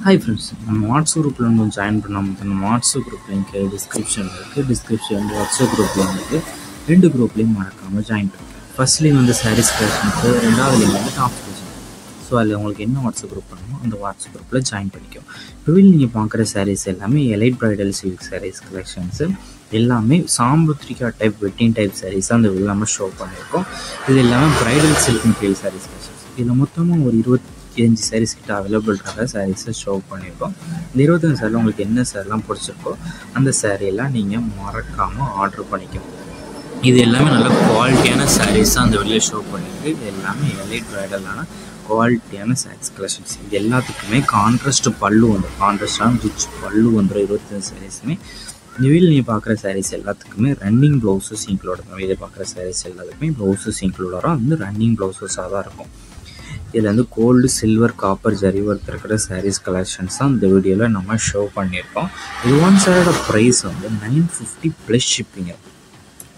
Hi friends, நம்ம WhatsApp குரூப்பில் வந்து ஜாயின் பண்ணாமல் நம்ம வாட்ஸ்அப் குரூப் லிங்க் டிஸ்கிரிப்ஷனில் இருக்குது. டிஸ்கிரிப்ஷன் வாட்ஸ்அப் குரூப்பில் வந்துட்டு 2 குரூப்லேயும் மறக்காமல் ஜாயின் பண்ணுங்கள். ஃபர்ஸ்ட் லிங்க் வந்து சாரீஸ் கலெக்ஷனுக்கு, 2வது லிங்க் வந்து டாப் கலெக்ஷன். ஸோ அதில் உங்களுக்கு என்ன வாட்ஸ்அப் குரூப் பண்ணணுமோ அந்த வாட்ஸ்அப் குரூப்பில் ஜாயின் பண்ணிக்கும். இப்போ நீங்கள் பார்க்குற சாரீஸ் எல்லாமே elite bridal silk sarees collections எல்லாமே சாம்புத்ரிகா டைப் வெட்டிங் டைப் சாரீஸாக அந்த எல்லாமே ஷோ பண்ணியிருக்கோம். இது எல்லாமே bridal silk material sarees collections. இதில் மொத்தமாக ஒரு 25 சாரீஸ் கிட்ட அவைலபிள் இருக்க சாரீஸை ஷோ பண்ணியிருக்கோம். இந்த 25 சாரியில் உங்களுக்கு என்ன சாரிலாம் பிடிச்சிருக்கோ அந்த சாரியெல்லாம் நீங்கள் மறக்காமல் ஆர்டர் பண்ணிக்கணும். இது எல்லாமே நல்ல குவாலிட்டியான சாரீஸாக அந்த வெளியே ஷோ பண்ணியிருக்கு. இது எல்லாமே எலைட் ப்ரைடலான குவாலிட்டியான சாரீஸ் கலெக்ஷன்ஸ். இது எல்லாத்துக்குமே கான்ட்ராஸ்ட் பல்லு வந்துடும். கான்ட்ராஸ்டான ரிச் பல்லு வந்துடும். 25 சாரீஸுமே வெளியில் நீங்கள் பார்க்குற சாரீஸ் எல்லாத்துக்குமே ரன்னிங் ப்ளவுஸஸ் இன்க்ளூட் இருக்கும். வெளியில் பார்க்குற சாரீஸ் எல்லாத்துக்குமே ப்ளவுஸஸ் இன்க்ளூட் வரும். அது வந்து ரன்னிங் ப்ளவுஸஸாக தான் இருக்கும். இதில் வந்து gold, silver, copper zari work இருக்கிற சாரீஸ் கலெக்ஷன்ஸ் தான் இந்த வீடியோவில் நம்ம ஷோ பண்ணியிருக்கோம். இது ஒன் சாரோட ப்ரைஸ் வந்து 950 ப்ளஸ் ஷிப்பிங்.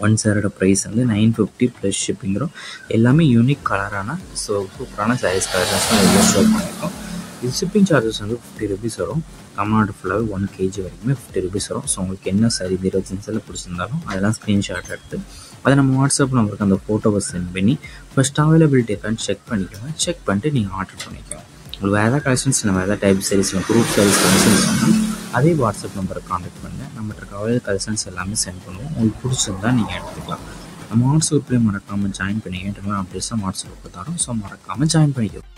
ஒன் சாரோட ப்ரைஸ் வந்து 950 ப்ளஸ் ஷிப்பிங்கிறோம். எல்லாமே யூனிக் கலரான சூப்பரான சாரீஸ் கலெக்ஷன்ஸ் தான் இதில் ஷோ பண்ணியிருக்கோம். இது ஷிப்பிங் சார்ஜஸ் வந்து 50 ருபீஸ் வரும். தமிழ்நாடு ஃபுல்லாகவே 1 kg வரைக்குமே 50 ருபீஸ் வரும். ஸோ உங்களுக்கு என்ன சாரி 25 சாரில் பிடிச்சிருந்தாலும் அதெல்லாம் ஸ்க்ரீன்ஷாட் எடுத்து அதை நம்ம வாட்ஸ்அப் நம்பருக்கு அந்த ஃபோட்டோவை சென்ட் பண்ணி ஃபஸ்ட் அவைலபிலிட்டி இருக்கான்னு செக் பண்ணிக்கோங்க. செக் பண்ணிட்டு நீங்கள் ஆர்டர் பண்ணிக்கோங்க. உங்களுக்கு வேறு ஏதாவது கலெக்ஷன்ஸ் இல்லை, வேறு ஏதாவது type sarees, group sarees collections சொன்னால் அதே வாட்ஸ்அப் நம்பருக்கு கான்டாக்ட் பண்ணுங்கள். நம்மகிட்ட அவைலபிள் கலெக்ஷன்ஸ் எல்லாமே சென்ட் பண்ணுவோம். உங்களுக்கு பிடிச்சிருந்தா நீங்கள் எடுத்துக்கலாம். நம்ம வாட்ஸ்அப்லேயே மறக்காமல் ஜாயின் பண்ணிக்கிட்டு அப்டேட்ஸாக வாட்ஸ்அப்புக்கு தரோம். ஸோ மறக்காமல் ஜாயின் பண்ணிக்கலாம்.